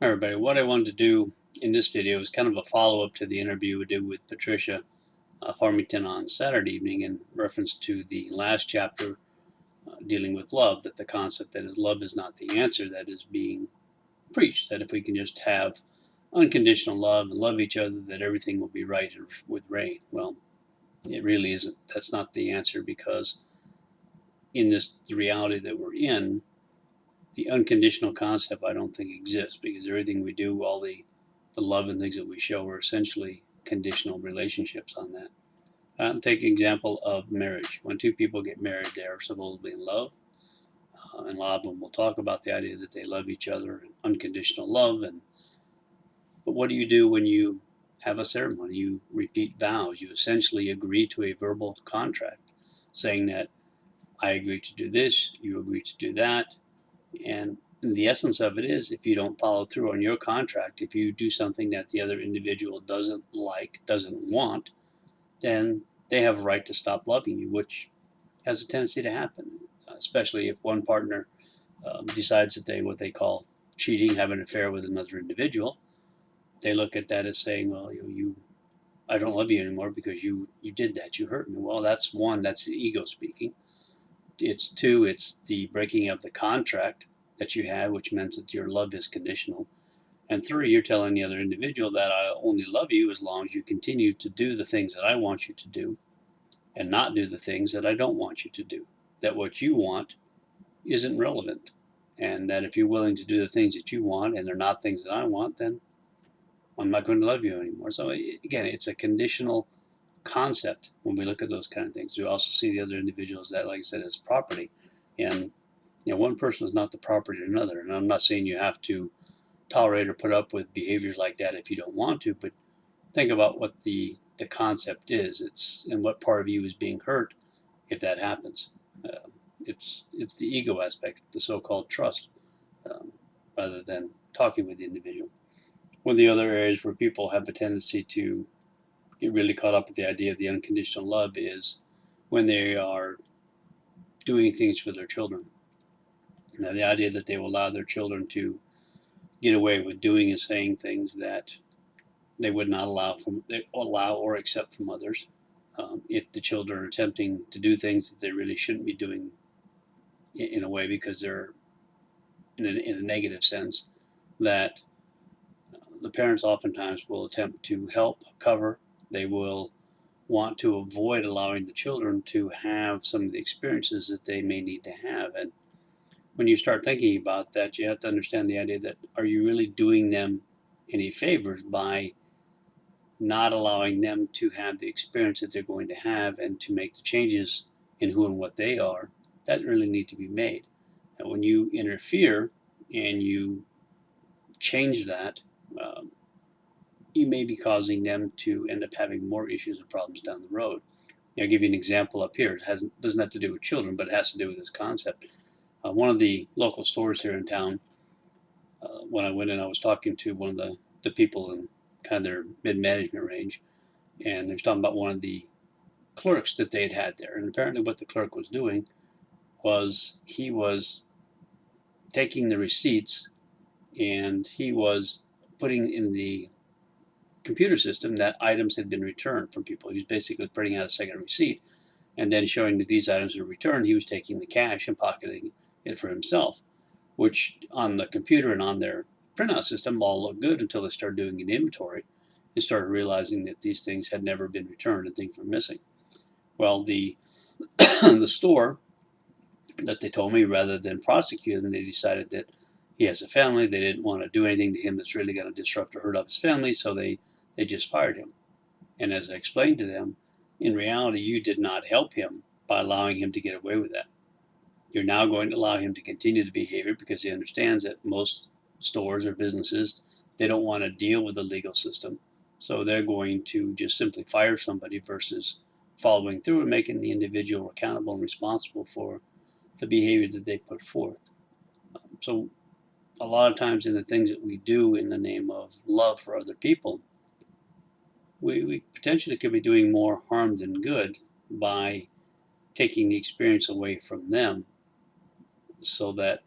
Hi everybody, what I wanted to do in this video is kind of a follow-up to the interview we did with Patricia Farrington on Saturday evening in reference to the last chapter dealing with love, that the concept that is love is not the answer that is being preached, that if we can just have unconditional love and love each other, that everything will be right with rain. Well, it really isn't. That's not the answer, because in the reality that we're in, the unconditional concept I don't think exists, because everything we do, all the love and things that we show are essentially conditional relationships on that. Take an example of marriage. When two people get married, they're supposedly in love, and a lot of them will talk about the idea that they love each other and unconditional love. But what do you do when you have a ceremony? You repeat vows. You essentially agree to a verbal contract, saying that I agree to do this, you agree to do that, and the essence of it is, if you don't follow through on your contract, if you do something that the other individual doesn't like, doesn't want, then they have a right to stop loving you, which has a tendency to happen, especially if one partner decides that what they call cheating, having an affair with another individual. They look at that as saying, well, I don't love you anymore because you did that, you hurt me. Well, that's one, that's the ego speaking. It's two, it's the breaking of the contract that you had, which meant that your love is conditional. And three, you're telling the other individual that I only love you as long as you continue to do the things that I want you to do and not do the things that I don't want you to do. That what you want isn't relevant. And that if you're willing to do the things that you want and they're not things that I want, then I'm not going to love you anymore. So again, it's a conditional concept when we look at those kind of things. We also see the other individuals that, like I said, as property. And one person is not the property of another. And I'm not saying you have to tolerate or put up with behaviors like that if you don't want to, but think about what the concept is. It's and what part of you is being hurt if that happens. It's the ego aspect, the so-called trust, rather than talking with the individual. One of the other areas where people have a tendency to get really caught up with the idea of the unconditional love is when they are doing things for their children. Now, the idea that they will allow their children to get away with doing and saying things that they would not allow or accept from others. If the children are attempting to do things that they really shouldn't be doing in a way because they're in a negative sense, that the parents oftentimes will attempt to help cover. They will want to avoid allowing the children to have some of the experiences that they may need to have. And when you start thinking about that, you have to understand the idea that, are you really doing them any favors by not allowing them to have the experience that they're going to have and to make the changes in who and what they are that really need to be made? And when you interfere and you change that, you may be causing them to end up having more issues and problems down the road. I'll give you an example up here. It doesn't have to do with children, but it has to do with this concept. One of the local stores here in town, when I went in, I was talking to one of the people in kind of their mid-management range, and they were talking about one of the clerks that they had there. And apparently what the clerk was doing was he was taking the receipts and he was putting in the computer system that items had been returned from people. He was basically printing out a second receipt and then showing that these items were returned. He was taking the cash and pocketing it for himself, which on the computer and on their printout system all looked good until they started doing an inventory and started realizing that these things had never been returned and things were missing. Well, the the store that they told me, rather than prosecute him, they decided that he has a family. They didn't want to do anything to him that's really going to disrupt or hurt up his family, so they just fired him. And as I explained to them, in reality, you did not help him by allowing him to get away with that. You're now going to allow him to continue the behavior because he understands that most stores or businesses, they don't want to deal with the legal system. So they're going to just simply fire somebody versus following through and making the individual accountable and responsible for the behavior that they put forth. So a lot of times in the things that we do in the name of love for other people, we potentially could be doing more harm than good by taking the experience away from them, so that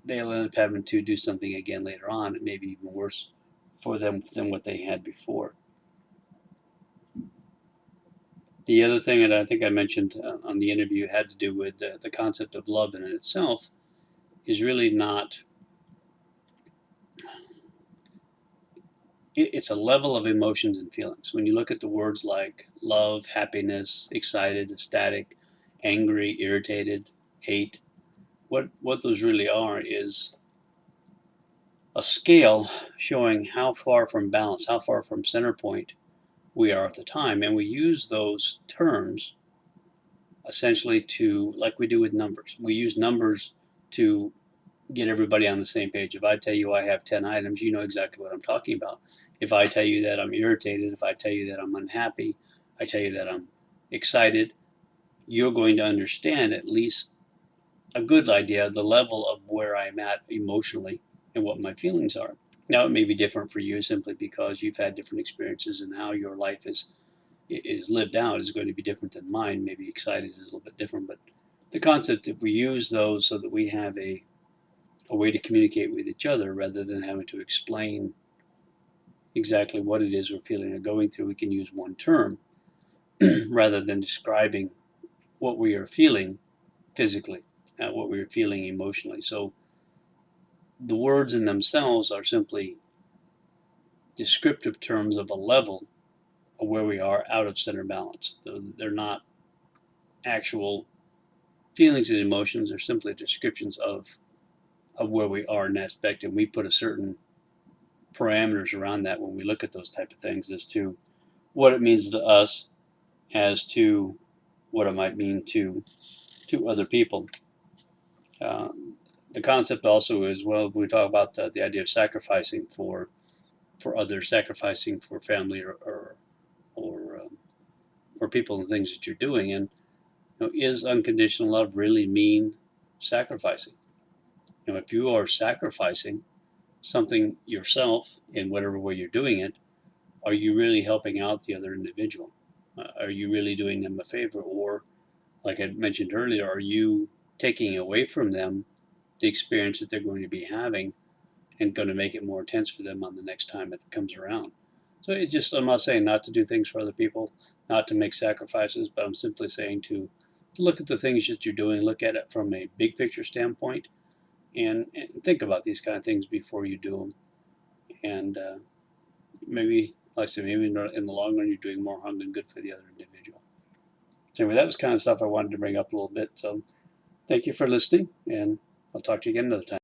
they'll end up having to do something again later on, it may be even worse for them than what they had before. The other thing that I think I mentioned on the interview had to do with the concept of love in itself is really not, it's a level of emotions and feelings. When you look at the words like love, happiness, excited, ecstatic, angry, irritated, hate, what those really are is a scale showing how far from balance, how far from center point we are at the time. And we use those terms essentially to, like we do with numbers, we use numbers to get everybody on the same page. If I tell you I have 10 items, you know exactly what I'm talking about. If I tell you that I'm irritated, if I tell you that I'm unhappy, I tell you that I'm excited, you're going to understand at least a good idea of the level of where I'm at emotionally and what my feelings are. Now, it may be different for you simply because you've had different experiences and how your life is lived out is going to be different than mine. Maybe excited is a little bit different, but the concept, if we use those so that we have a way to communicate with each other rather than having to explain exactly what it is we're feeling or going through, we can use one term rather than describing what we are feeling physically, what we are feeling emotionally. So the words in themselves are simply descriptive terms of a level of where we are out of center balance. They're not actual feelings and emotions, they're simply descriptions of where we are in that aspect, and we put a certain parameters around that when we look at those type of things as to what it means to us as to what it might mean to other people. Uh, the concept also is, well, we talk about the idea of sacrificing for others, sacrificing for family or people and things that you're doing, and is unconditional love really mean sacrificing? If you are sacrificing something yourself in whatever way you're doing it, are you really helping out the other individual? Are you really doing them a favor? Or, like I mentioned earlier, are you taking away from them the experience that they're going to be having and going to make it more intense for them on the next time it comes around? So I'm not saying not to do things for other people, not to make sacrifices, but I'm simply saying to look at the things that you're doing, look at it from a big picture standpoint, and think about these kind of things before you do them. And maybe, like I said, maybe in the long run, you're doing more harm than good for the other individual. So anyway, that was kind of stuff I wanted to bring up a little bit. So thank you for listening, and I'll talk to you again another time.